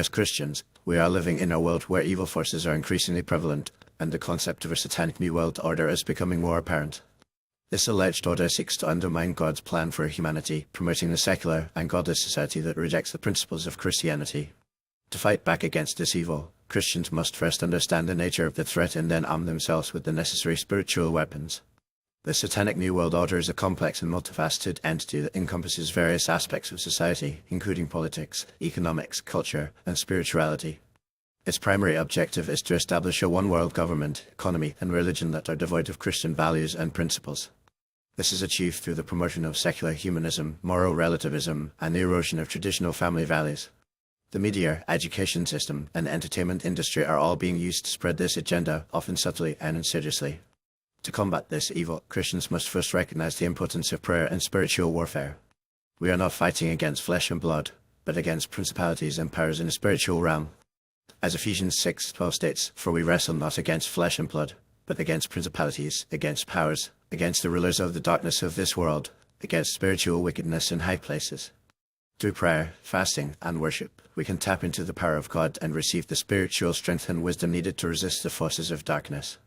As Christians, we are living in a world where evil forces are increasingly prevalent, and the concept of a Satanic New World Order is becoming more apparent. This alleged order seeks to undermine God's plan for humanity, promoting a secular and godless society that rejects the principles of Christianity. To fight back against this evil, Christians must first understand the nature of the threat and then arm themselves with the necessary spiritual weapons. The Satanic New World Order is a complex and multifaceted entity that encompasses various aspects of society, including politics, economics, culture, and spirituality. Its primary objective is to establish a one-world government, economy, and religion that are devoid of Christian values and principles. This is achieved through the promotion of secular humanism, moral relativism, and the erosion of traditional family values. The media, education system, and entertainment industry are all being used to spread this agenda, often subtly and insidiously. To combat this evil, Christians must first recognize the importance of prayer and spiritual warfare. We are not fighting against flesh and blood, but against principalities and powers in the spiritual realm. As Ephesians 6:12 states, "For we wrestle not against flesh and blood, but against principalities, against powers, against the rulers of the darkness of this world, against spiritual wickedness in high places." Through prayer, fasting, and worship, we can tap into the power of God and receive the spiritual strength and wisdom needed to resist the forces of darkness.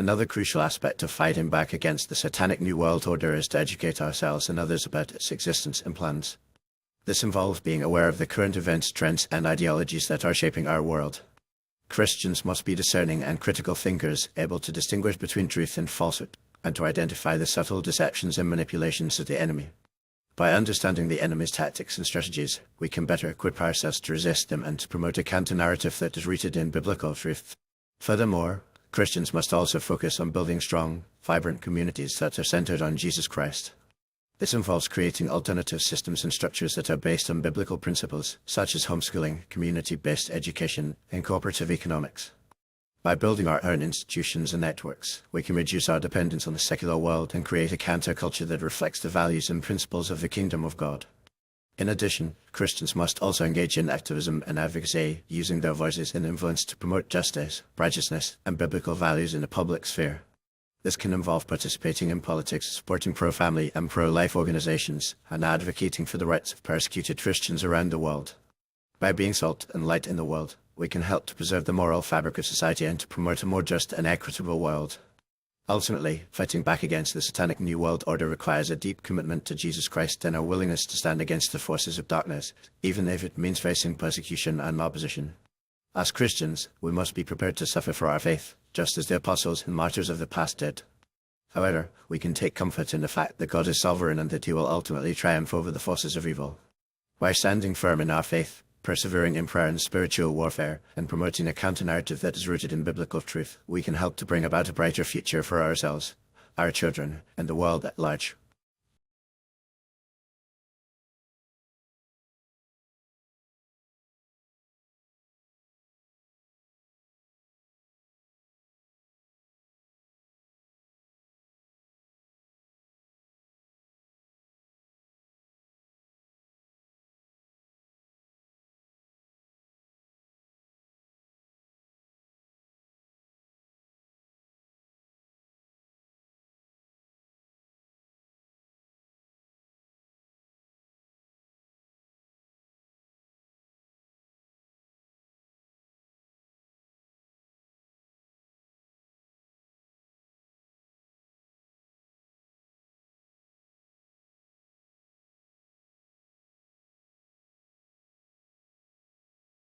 Another crucial aspect of fighting back against the Satanic New World Order is to educate ourselves and others about its existence and plans. This involves being aware of the current events, trends, and ideologies that are shaping our world. Christians must be discerning and critical thinkers, able to distinguish between truth and falsehood, and to identify the subtle deceptions and manipulations of the enemy. By understanding the enemy's tactics and strategies, we can better equip ourselves to resist them and to promote a counter-narrative that is rooted in biblical truth. Furthermore, Christians must also focus on building strong, vibrant communities that are centered on Jesus Christ. This involves creating alternative systems and structures that are based on biblical principles, such as homeschooling, community-based education, and cooperative economics. By building our own institutions and networks, we can reduce our dependence on the secular world and create a counterculture that reflects the values and principles of the kingdom of God. In addition, Christians must also engage in activism and advocacy, using their voices and influence to promote justice, righteousness, and biblical values in the public sphere. This can involve participating in politics, supporting pro-family and pro-life organizations, and advocating for the rights of persecuted Christians around the world. By being salt and light in the world, we can help to preserve the moral fabric of society and to promote a more just and equitable world. Ultimately, fighting back against the Satanic New World Order requires a deep commitment to Jesus Christ and a willingness to stand against the forces of darkness, even if it means facing persecution and opposition. As Christians, we must be prepared to suffer for our faith, just as the apostles and martyrs of the past did. However, we can take comfort in the fact that God is sovereign and that He will ultimately triumph over the forces of evil. By standing firm in our faith, persevering in prayer and spiritual warfare, and promoting a counter-narrative that is rooted in biblical truth, we can help to bring about a brighter future for ourselves, our children, and the world at large.